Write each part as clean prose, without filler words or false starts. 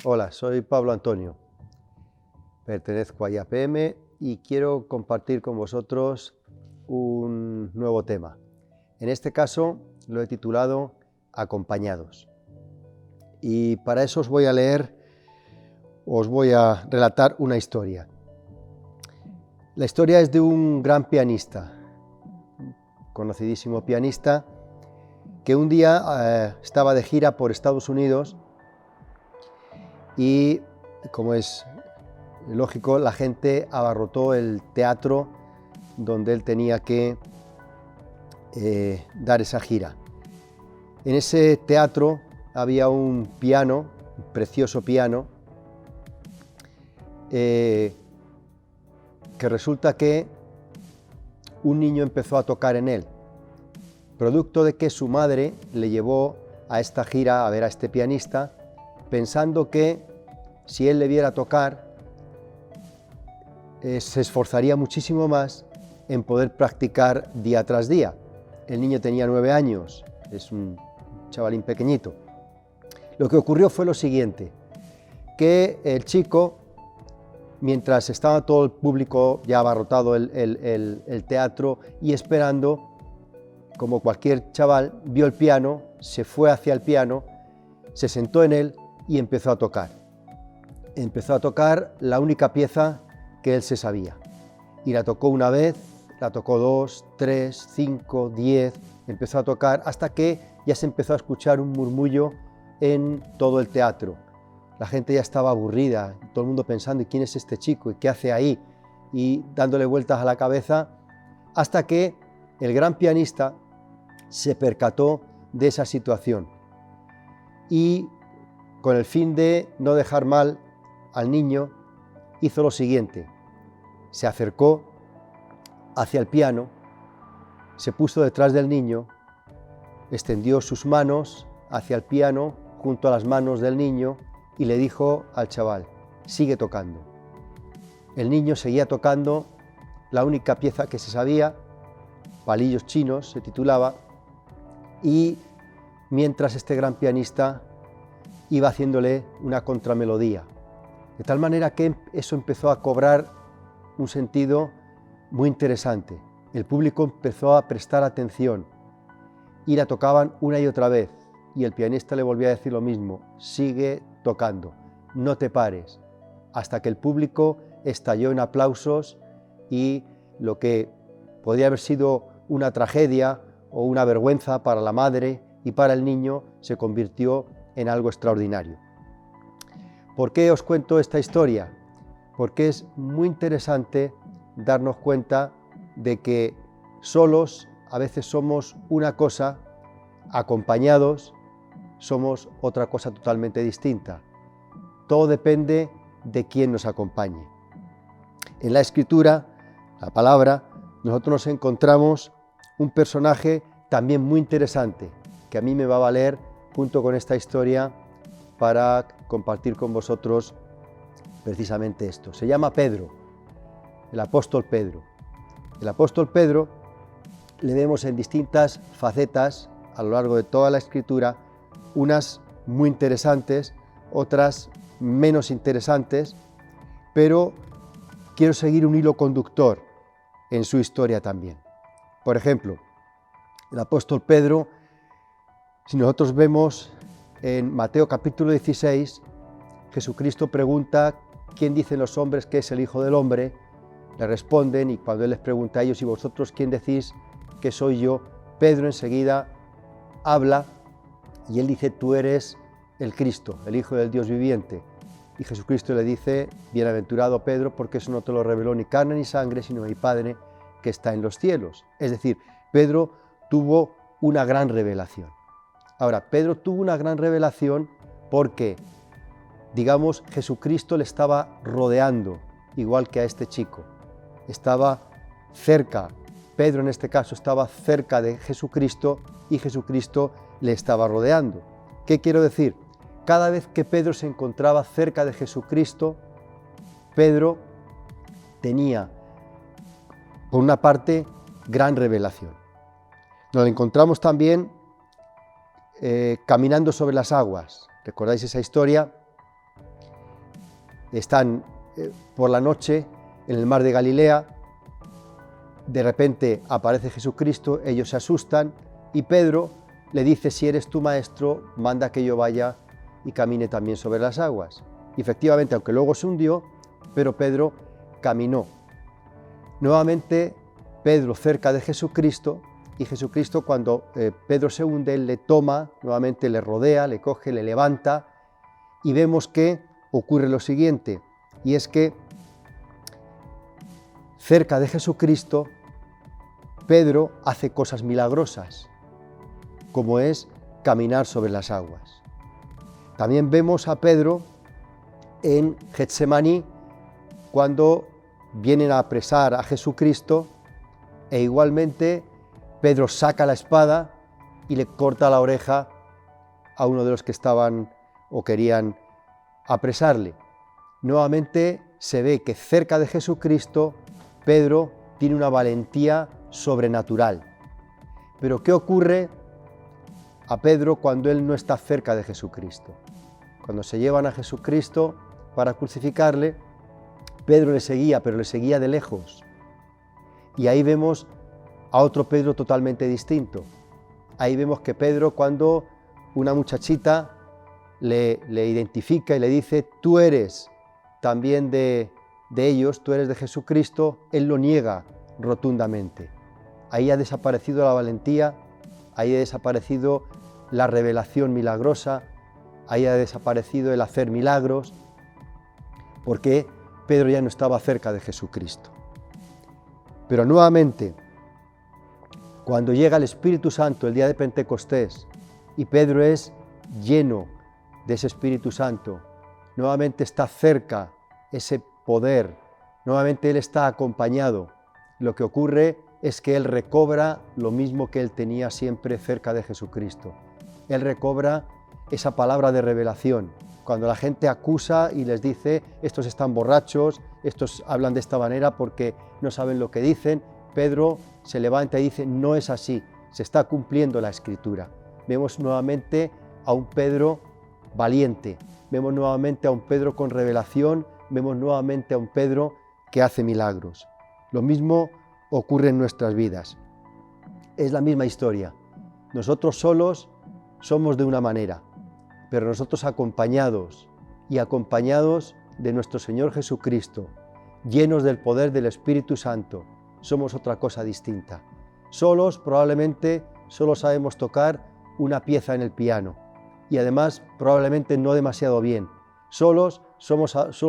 Hola, soy Pablo Antonio, pertenezco a IAPM y quiero compartir con vosotros un nuevo tema. En este caso lo he titulado Acompañados. Y para eso os voy a relatar una historia. La historia es de un gran pianista, conocidísimo pianista, que un día estaba de gira por Estados Unidos y, como es lógico, la gente abarrotó el teatro donde él tenía que dar esa gira. En ese teatro había un piano, un precioso piano, que resulta que un niño empezó a tocar en él, producto de que su madre le llevó a esta gira a ver a este pianista, pensando que si él le viera tocar, se esforzaría muchísimo más en poder practicar día tras día. El niño tenía 9 años, es un chavalín pequeñito. Lo que ocurrió fue lo siguiente, que el chico, mientras estaba todo el público ya abarrotado el teatro y esperando, como cualquier chaval, vio el piano, se fue hacia el piano, se sentó en él y empezó a tocar. Empezó a tocar la única pieza que él se sabía. Y la tocó una vez, la tocó 2, 3, 5, 10, empezó a tocar hasta que ya se empezó a escuchar un murmullo en todo el teatro. La gente ya estaba aburrida, todo el mundo pensando, ¿y quién es este chico? ¿Y qué hace ahí? Y dándole vueltas a la cabeza, hasta que el gran pianista se percató de esa situación. Y con el fin de no dejar mal al niño, hizo lo siguiente: se acercó hacia el piano, se puso detrás del niño, extendió sus manos hacia el piano junto a las manos del niño y le dijo al chaval: sigue tocando. El niño seguía tocando la única pieza que se sabía, Palillos Chinos se titulaba, y mientras este gran pianista iba haciéndole una contramelodía, de tal manera que eso empezó a cobrar un sentido muy interesante. El público empezó a prestar atención y la tocaban una y otra vez, y el pianista le volvía a decir lo mismo: sigue tocando, no te pares, hasta que el público estalló en aplausos y lo que podría haber sido una tragedia o una vergüenza para la madre y para el niño se convirtió en algo extraordinario. ¿Por qué os cuento esta historia? Porque es muy interesante darnos cuenta de que solos a veces somos una cosa, acompañados somos otra cosa totalmente distinta. Todo depende de quién nos acompañe. En la Escritura, la palabra, nosotros nos encontramos un personaje también muy interesante, que a mí me va a valer, junto con esta historia, para compartir con vosotros precisamente esto. Se llama Pedro, el apóstol Pedro. El apóstol Pedro le vemos en distintas facetas a lo largo de toda la Escritura, unas muy interesantes, otras menos interesantes, pero quiero seguir un hilo conductor en su historia también. Por ejemplo, el apóstol Pedro, si nosotros vemos en Mateo capítulo 16, Jesucristo pregunta: ¿quién dicen los hombres que es el Hijo del Hombre? Le responden, y cuando él les pregunta a ellos: ¿y vosotros quién decís que soy yo?, Pedro enseguida habla y él dice: tú eres el Cristo, el Hijo del Dios viviente. Y Jesucristo le dice: bienaventurado Pedro, porque eso no te lo reveló ni carne ni sangre, sino mi Padre que está en los cielos. Es decir, Pedro tuvo una gran revelación. Ahora, Pedro tuvo una gran revelación porque, digamos, Jesucristo le estaba rodeando, igual que a este chico. Estaba cerca, Pedro en este caso estaba cerca de Jesucristo y Jesucristo le estaba rodeando. ¿Qué quiero decir? Cada vez que Pedro se encontraba cerca de Jesucristo, Pedro tenía, por una parte, gran revelación. Nos encontramos también caminando sobre las aguas. ¿Recordáis esa historia? están por la noche en el mar de Galilea, de repente aparece Jesucristo, ellos se asustan y Pedro le dice: si eres tu maestro, manda que yo vaya y camine también sobre las aguas. Y efectivamente, aunque luego se hundió, pero Pedro caminó. Nuevamente Pedro cerca de Jesucristo, y Jesucristo, cuando Pedro se hunde, él le toma, nuevamente le rodea, le coge, le levanta, y vemos que ocurre lo siguiente, y es que cerca de Jesucristo, Pedro hace cosas milagrosas, como es caminar sobre las aguas. También vemos a Pedro en Getsemaní, cuando vienen a apresar a Jesucristo, e igualmente Pedro saca la espada y le corta la oreja a uno de los que estaban o querían apresarle. Nuevamente se ve que cerca de Jesucristo Pedro tiene una valentía sobrenatural. Pero ¿qué ocurre a Pedro cuando él no está cerca de Jesucristo? Cuando se llevan a Jesucristo para crucificarle, Pedro le seguía, pero le seguía de lejos. Y ahí vemos a otro Pedro totalmente distinto. Ahí vemos que Pedro, cuando una muchachita le identifica y le dice: tú eres también de ellos, tú eres de Jesucristo, él lo niega rotundamente. Ahí ha desaparecido la valentía, ahí ha desaparecido la revelación milagrosa, ahí ha desaparecido el hacer milagros, porque Pedro ya no estaba cerca de Jesucristo. Pero nuevamente, cuando llega el Espíritu Santo el día de Pentecostés y Pedro es lleno de ese Espíritu Santo, nuevamente está cerca ese poder, nuevamente él está acompañado. Lo que ocurre es que él recobra lo mismo que él tenía siempre cerca de Jesucristo. Él recobra esa palabra de revelación. Cuando la gente acusa y les dice: estos están borrachos, estos hablan de esta manera porque no saben lo que dicen, Pedro se levanta y dice: no es así, se está cumpliendo la Escritura. Vemos nuevamente a un Pedro valiente, vemos nuevamente a un Pedro con revelación, vemos nuevamente a un Pedro que hace milagros. Lo mismo ocurre en nuestras vidas. Es la misma historia. Nosotros solos somos de una manera, pero nosotros acompañados de nuestro Señor Jesucristo, llenos del poder del Espíritu Santo, somos otra cosa distinta. Solos probablemente solo sabemos tocar una pieza en el piano y además probablemente no demasiado bien. Solo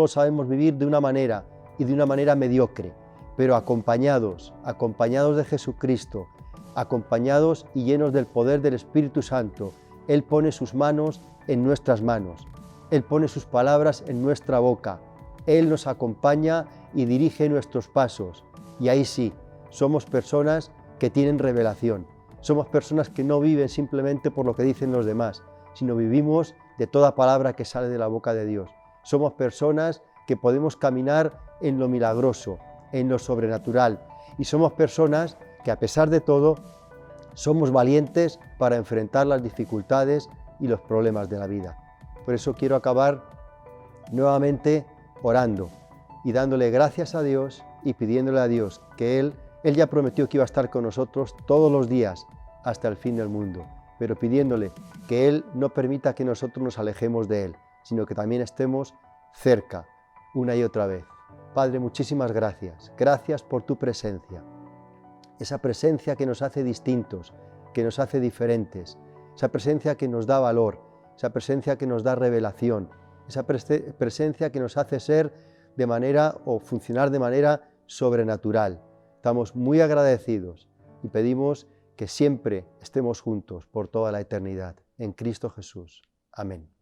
sabemos vivir de una manera y de una manera mediocre, pero acompañados de Jesucristo, acompañados y llenos del poder del Espíritu Santo, Él pone sus manos en nuestras manos, Él pone sus palabras en nuestra boca, Él nos acompaña y dirige nuestros pasos. Y ahí sí, somos personas que tienen revelación, somos personas que no viven simplemente por lo que dicen los demás, sino vivimos de toda palabra que sale de la boca de Dios. Somos personas que podemos caminar en lo milagroso, en lo sobrenatural, y somos personas que, a pesar de todo, somos valientes para enfrentar las dificultades y los problemas de la vida. Por eso quiero acabar nuevamente orando y dándole gracias a Dios y pidiéndole a Dios que Él ya prometió que iba a estar con nosotros todos los días hasta el fin del mundo, pero pidiéndole que Él no permita que nosotros nos alejemos de Él, sino que también estemos cerca una y otra vez. Padre, muchísimas gracias. Gracias por tu presencia. Esa presencia que nos hace distintos, que nos hace diferentes, esa presencia que nos da valor, esa presencia que nos da revelación, esa presencia que nos hace ser de manera o funcionar de manera sobrenatural. Estamos muy agradecidos y pedimos que siempre estemos juntos por toda la eternidad. En Cristo Jesús. Amén.